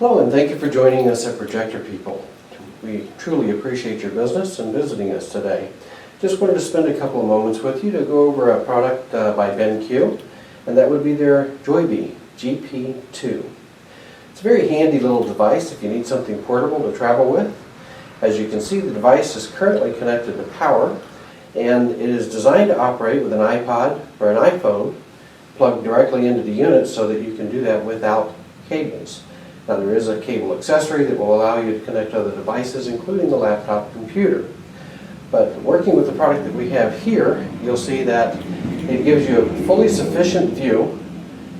Hello, and thank you for joining us at Projector People. We truly appreciate your business and visiting us today. Just wanted to spend a couple of moments with you to go over a product by BenQ, and that would be their Joybee GP2. It's a very handy little device if you need something portable to travel with. As you can see, the device is currently connected to power, and it is designed to operate with an iPod or an iPhone plugged directly into the unit so that you can do that without cables. Now, there is a cable accessory that will allow you to connect other devices, including the laptop computer. But working with the product that we have here, you'll see that it gives you a fully sufficient view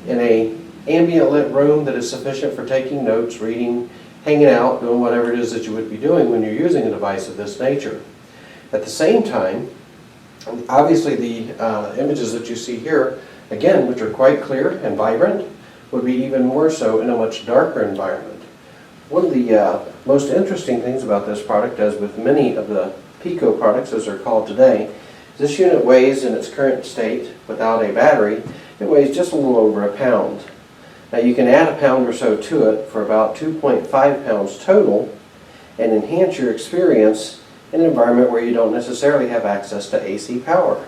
in an ambient lit room that is sufficient for taking notes, reading, hanging out, doing whatever it is that you would be doing when you're using a device of this nature. At the same time, obviously the images that you see here, again, which are quite clear and vibrant, would be even more so in a much darker environment. One of the most interesting things about this product, as with many of the Pico products as they're called today, this unit weighs in its current state without a battery, it weighs just a little over a pound. Now you can add a pound or so to it for about 2.5 pounds total and enhance your experience in an environment where you don't necessarily have access to AC power.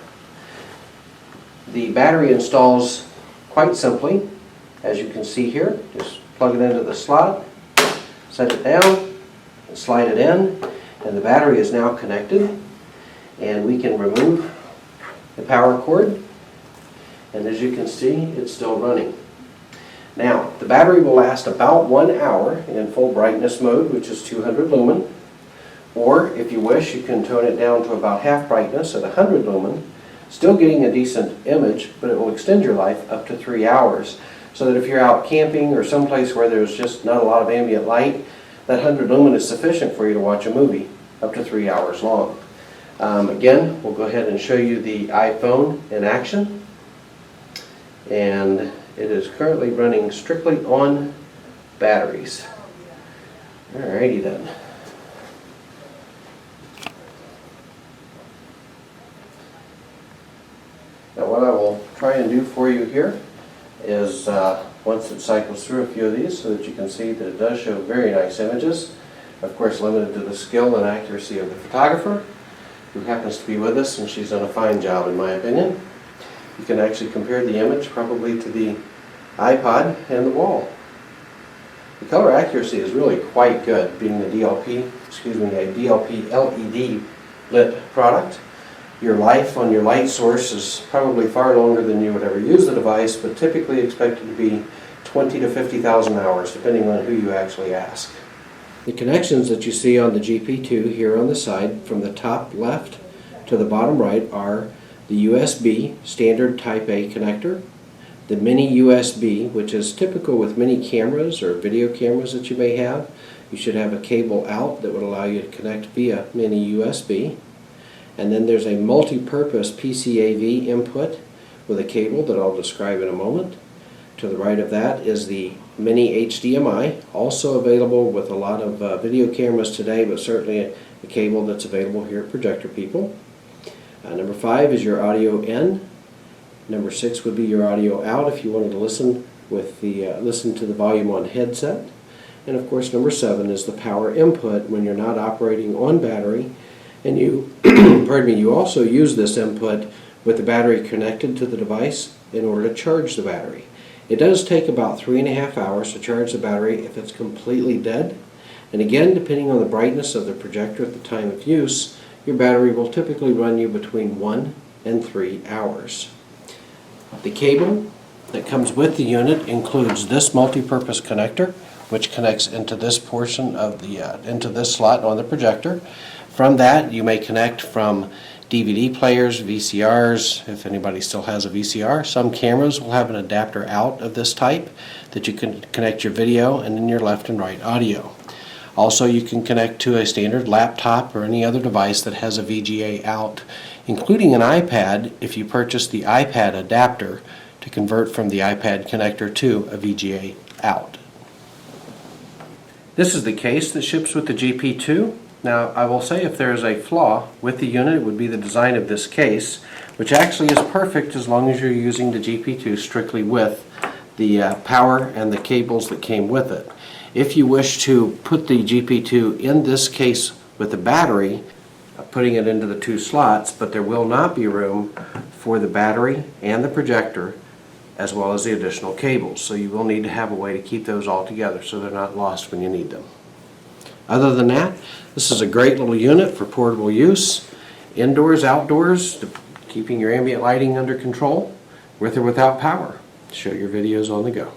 The battery installs quite simply. As you can see here, just plug it into the slot, set it down, and slide it in, and the battery is now connected. And we can remove the power cord, and as you can see, it's still running. Now, the battery will last about 1 hour in full brightness mode, which is 200 lumen, or if you wish, you can tone it down to about half brightness at 100 lumen, still getting a decent image, but it will extend your life up to 3 hours. So that if you're out camping or someplace where there's just not a lot of ambient light, that 100 lumen is sufficient for you to watch a movie up to 3 hours long. Again, we'll go ahead and show you the iPhone in action. And it is currently running strictly on batteries. Alrighty then. Now what I will try and do for you here is once it cycles through a few of these so that you can see that it does show very nice images, of course limited to the skill and accuracy of the photographer who happens to be with us, and she's done a fine job in my opinion. You can actually compare the image probably to the iPod and the wall. The color accuracy is really quite good, being a DLP LED lit product. Your life on your light source is probably far longer than you would ever use the device, but typically expected to be 20 to 50,000 hours, depending on who you actually ask. The connections that you see on the GP2 here on the side, from the top left to the bottom right, are the USB standard Type A connector, the mini USB, which is typical with many cameras or video cameras that you may have. You should have a cable out that would allow you to connect via mini USB. And then there's a multi-purpose PCAV input with a cable that I'll describe in a moment. To the right of that is the mini HDMI, also available with a lot of video cameras today, but certainly a cable that's available here at Projector People. Number 5 is your audio in. Number 6 would be your audio out if you wanted to listen to the volume on headset. And of course number 7 is the power input when you're not operating on battery. And you, you also use this input with the battery connected to the device in order to charge the battery. It does take about 3.5 hours to charge the battery if it's completely dead. And again, depending on the brightness of the projector at the time of use, your battery will typically run you between 1 and 3 hours. The cable that comes with the unit includes this multi-purpose connector, which connects into this portion of the into this slot on the projector. From that, you may connect from DVD players, VCRs, if anybody still has a VCR. Some cameras will have an adapter out of this type that you can connect your video and then your left and right audio. Also, you can connect to a standard laptop or any other device that has a VGA out, including an iPad if you purchase the iPad adapter to convert from the iPad connector to a VGA out. This is the case that ships with the GP2. Now, I will say if there is a flaw with the unit, it would be the design of this case, which actually is perfect as long as you're using the GP2 strictly with the power and the cables that came with it. If you wish to put the GP2 in this case with the battery, putting it into the 2 slots, but there will not be room for the battery and the projector as well as the additional cables. So you will need to have a way to keep those all together so they're not lost when you need them. Other than that, this is a great little unit for portable use, indoors, outdoors, keeping your ambient lighting under control, with or without power. Show your videos on the go.